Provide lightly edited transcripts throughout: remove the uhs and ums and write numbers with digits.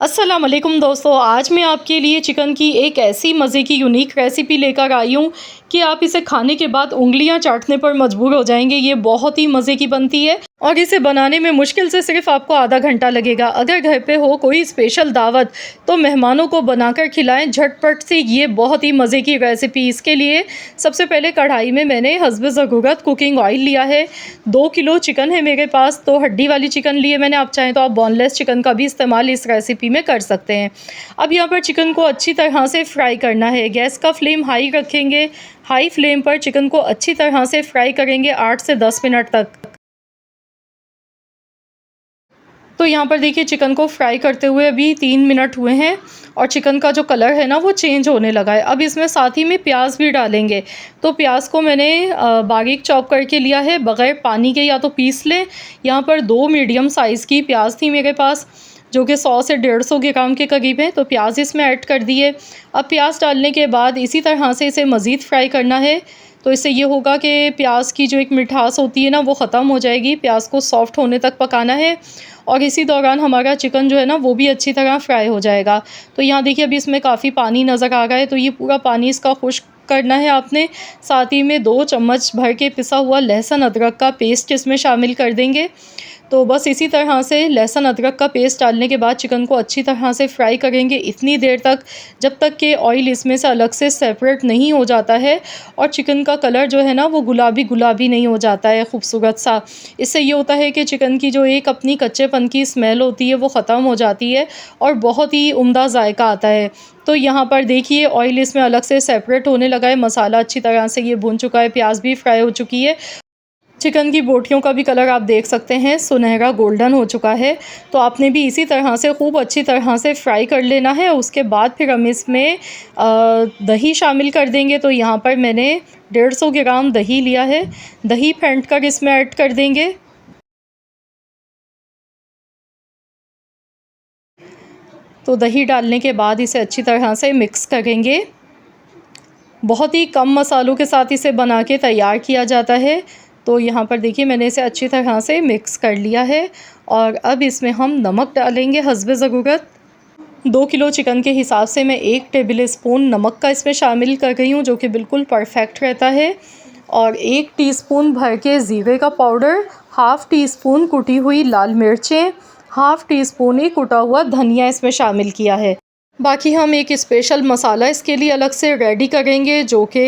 अस्सलाम वालेकुम दोस्तों, आज मैं आपके लिए चिकन की एक ऐसी मज़े की यूनिक रेसिपी लेकर आई हूँ कि आप इसे खाने के बाद उँगलियाँ चाटने पर मजबूर हो जाएंगे। ये बहुत ही मज़े की बनती है और इसे बनाने में मुश्किल से सिर्फ आपको आधा घंटा लगेगा। अगर घर पे हो कोई स्पेशल दावत तो मेहमानों को बनाकर खिलाएं झटपट से। ये बहुत ही मज़े की रेसिपी। इसके लिए सबसे पहले कढ़ाई में मैंने हस्बे ज़रूरत कुकिंग ऑयल लिया है। 2 किलो चिकन है मेरे पास, तो हड्डी वाली चिकन लिए मैंने। आप चाहें तो आप बोनलेस चिकन का भी इस्तेमाल इस रेसिपी में कर सकते हैं। अब यहाँ पर चिकन को अच्छी तरह से फ्राई करना है। गैस का फ्लेम हाई रखेंगे। हाई फ्लेम पर चिकन को अच्छी तरह से फ्राई करेंगे 8 से 10 मिनट तक। तो यहाँ पर देखिए चिकन को फ्राई करते हुए अभी 3 मिनट हुए हैं और चिकन का जो कलर है ना वो चेंज होने लगा है। अब इसमें साथ ही में प्याज भी डालेंगे। तो प्याज को मैंने बारीक चॉप करके लिया है बग़ैर पानी के, या तो पीस लें। यहाँ पर 2 मीडियम साइज़ की प्याज थी मेरे पास, जो कि 100 से 150 ग्राम के करीब है। तो प्याज इसमें ऐड कर दिए। अब प्याज डालने के बाद इसी तरह से इसे मज़ीद फ्राई करना है। तो इससे ये होगा कि प्याज की जो एक मिठास होती है ना वो ख़त्म हो जाएगी। प्याज को सॉफ्ट होने तक पकाना है और इसी दौरान हमारा चिकन जो है ना वो भी अच्छी तरह फ्राई हो जाएगा। तो यहाँ देखिए अभी इसमें काफ़ी पानी नज़र आ रहा है, तो ये पूरा पानी इसका खुश्क करना है आपने। साथ ही में 2 चम्मच भर के पिसा हुआ लहसुन अदरक का पेस्ट इसमें शामिल कर देंगे। तो बस इसी तरह से लहसुन अदरक का पेस्ट डालने के बाद चिकन को अच्छी तरह से फ्राई करेंगे इतनी देर तक जब तक कि ऑयल इसमें से अलग से सेपरेट नहीं हो जाता है और चिकन का कलर जो है ना वो गुलाबी गुलाबी नहीं हो जाता है खूबसूरत सा। इससे ये होता है कि चिकन की जो एक अपनी कच्चेपन की स्मेल होती है वो ख़त्म हो जाती है और बहुत ही उम्दा जायका आता है। तो यहाँ पर देखिए ऑयल इसमें अलग से सेपरेट होने लगा है। मसाला अच्छी तरह से ये भुन चुका है, प्याज भी फ्राई हो चुकी है। चिकन की बोटियों का भी कलर आप देख सकते हैं सुनहरा गोल्डन हो चुका है। तो आपने भी इसी तरह से खूब अच्छी तरह से फ्राई कर लेना है। उसके बाद फिर हम इसमें दही शामिल कर देंगे। तो यहाँ पर मैंने 150 ग्राम दही लिया है। दही फेंट कर इसमें ऐड कर देंगे। तो दही डालने के बाद इसे अच्छी तरह से मिक्स करेंगे। बहुत ही कम मसालों के साथ इसे बना के तैयार किया जाता है। तो यहाँ पर देखिए मैंने इसे अच्छी तरह से मिक्स कर लिया है और अब इसमें हम नमक डालेंगे हस्बे ज़रूरत। 2 किलो चिकन के हिसाब से मैं 1 टेबल स्पून नमक का इसमें शामिल कर रही हूँ, जो कि बिल्कुल परफेक्ट रहता है। और 1 टीस्पून भर के ज़ीरे का पाउडर, हाफ़ टी स्पून कुटी हुई लाल मिर्चें, हाफ़ टी स्पून ही कुटा हुआ धनिया इसमें शामिल किया है। बाकी हम एक स्पेशल मसाला इसके लिए अलग से रेडी करेंगे जो कि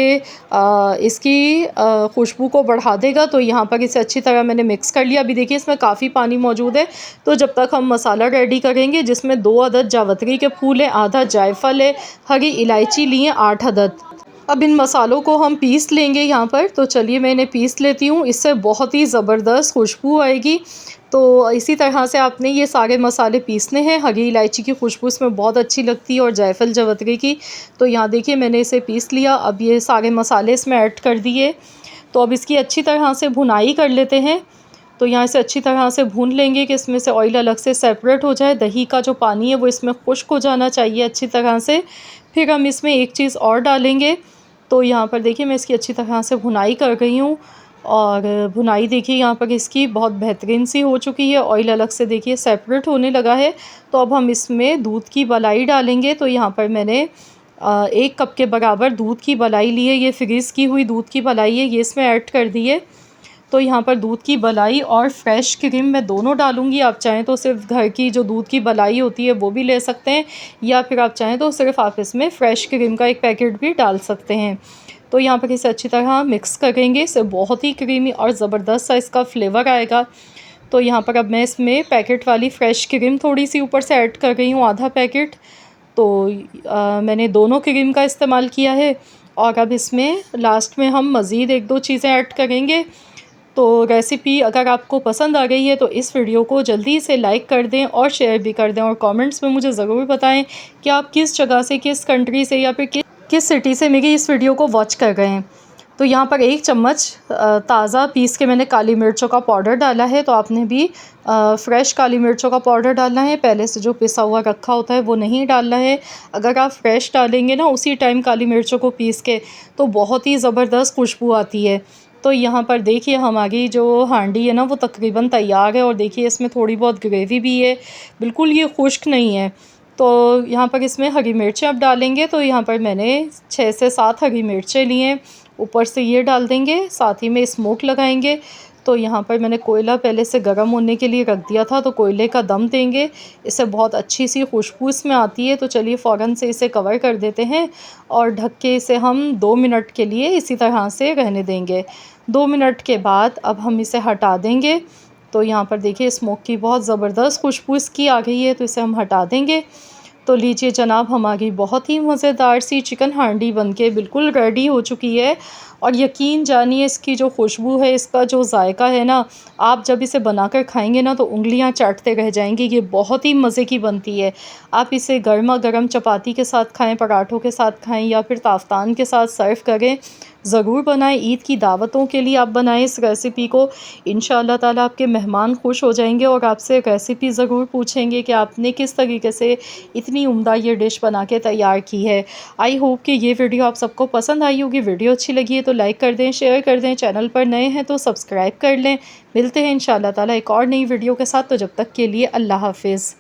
इसकी खुशबू को बढ़ा देगा। तो यहाँ पर इसे अच्छी तरह मैंने मिक्स कर लिया। अभी देखिए इसमें काफ़ी पानी मौजूद है। तो जब तक हम मसाला रेडी करेंगे, जिसमें 2 अदद जावित्री के फूल हैं, आधा जायफल है, हरी इलायची ली है 8 अदद। अब इन मसालों को हम पीस लेंगे यहाँ पर। तो चलिए मैं इन्हें पीस लेती हूँ, इससे बहुत ही ज़बरदस्त खुशबू आएगी। तो इसी तरह से आपने ये सारे मसाले पीसने हैं। हरी इलायची की खुशबू इसमें बहुत अच्छी लगती है और जायफल जावित्री की। तो यहाँ देखिए मैंने इसे पीस लिया। अब ये सारे मसाले इसमें ऐड कर दिए। तो अब इसकी अच्छी तरह से भुनाई कर लेते हैं। तो यहाँ से अच्छी तरह से भून लेंगे कि इसमें से ऑयल अलग से सेपरेट हो जाए। दही का जो पानी है वो इसमें खुश्क हो जाना चाहिए अच्छी तरह से। फिर हम इसमें एक चीज़ और डालेंगे। तो यहाँ पर देखिए मैं इसकी अच्छी तरह से भुनाई कर रही हूँ और भुनाई देखिए यहाँ पर इसकी बहुत बेहतरीन सी हो चुकी है। ऑयल अलग से देखिए सेपरेट होने लगा है। तो अब हम इसमें दूध की मलाई डालेंगे। तो यहाँ पर मैंने 1 कप के बराबर दूध की मलाई ली है। ये फ्रीज़ की हुई दूध की मलाई है, ये इसमें ऐड कर दी है। तो यहाँ पर दूध की मलाई और फ्रेश क्रीम मैं दोनों डालूँगी। आप चाहें तो सिर्फ घर की जो दूध की मलाई होती है वो भी ले सकते हैं, या फिर आप चाहें तो सिर्फ आप इसमें फ्रेश क्रीम का एक पैकेट भी डाल सकते हैं। तो यहाँ पर इसे अच्छी तरह मिक्स करेंगे। इससे बहुत ही क्रीमी और ज़बरदस्त सा इसका फ्लेवर आएगा। तो यहाँ पर अब मैं इसमें पैकेट वाली फ़्रेश क्रीम थोड़ी सी ऊपर से ऐड कर रही हूँ, आधा पैकेट। तो मैंने दोनों क्रीम का इस्तेमाल किया है। और अब इसमें लास्ट में हम मज़ीद 1-2 चीज़ें ऐड करेंगे। तो रेसिपी अगर आपको पसंद आ गई है तो इस वीडियो को जल्दी से लाइक कर दें और शेयर भी कर दें, और कमेंट्स में मुझे ज़रूर बताएं कि आप किस जगह से, किस कंट्री से, या फिर किस सिटी से मेरी इस वीडियो को वॉच कर रहे हैं। तो यहाँ पर 1 चम्मच ताज़ा पीस के मैंने काली मिर्चों का पाउडर डाला है। तो आपने भी फ़्रेश काली मिर्चों का पाउडर डालना है, पहले से जो पिसा हुआ रखा होता है वो नहीं डालना है। अगर आप फ्रेश डालेंगे ना उसी टाइम काली मिर्चों को पीस के, तो बहुत ही ज़बरदस्त खुशबू आती है। तो यहाँ पर देखिए हमारी जो हांडी है ना वो तकरीबन तैयार है, और देखिए इसमें थोड़ी बहुत ग्रेवी भी है, बिल्कुल ये खुश्क नहीं है। तो यहाँ पर इसमें हरी मिर्चें अब डालेंगे। तो यहाँ पर मैंने 6 से 7 हरी मिर्चें ली हैं। ऊपर से ये डाल देंगे, साथ ही में स्मोक लगाएंगे। तो यहाँ पर मैंने कोयला पहले से गर्म होने के लिए रख दिया था, तो कोयले का दम देंगे। इससे बहुत अच्छी सी खुशबू इसमें आती है। तो चलिए फ़ौरन से इसे कवर कर देते हैं और ढक के इसे हम 2 मिनट के लिए इसी तरह से रहने देंगे। 2 मिनट के बाद अब हम इसे हटा देंगे। तो यहाँ पर देखिए स्मोक की बहुत ज़बरदस्त खुशबू इसकी आ गई है, तो इसे हम हटा देंगे। तो लीजिए जनाब, हमारी बहुत ही मज़ेदार सी चिकन हांडी बनके बिल्कुल रेडी हो चुकी है। और यकीन जानिए इसकी जो खुशबू है, इसका जो जायका है ना, आप जब इसे बनाकर खाएंगे ना तो उंगलियां चाटते रह जाएंगी। ये बहुत ही मज़े की बनती है। आप इसे गर्मा गर्म चपाती के साथ खाएं, पराठों के साथ खाएं या फिर ताफ्तान के साथ सर्व करें। ज़रूर बनाएं, ईद की दावतों के लिए आप बनाएं इस रेसिपी को। इंशाअल्लाह ताला आपके मेहमान खुश हो जाएंगे और आपसे रेसिपी ज़रूर पूछेंगे कि आपने किस तरीके से इतनी उम्दा ये डिश बना के तैयार की है। आई होप कि ये वीडियो आप सबको पसंद आई होगी। वीडियो अच्छी लगी है तो लाइक कर दें, शेयर कर दें। चैनल पर नए हैं तो सब्सक्राइब कर लें। मिलते हैं इंशाअल्लाह ताला एक और नई वीडियो के साथ। तो जब तक के लिए अल्लाह हाफ़िज़।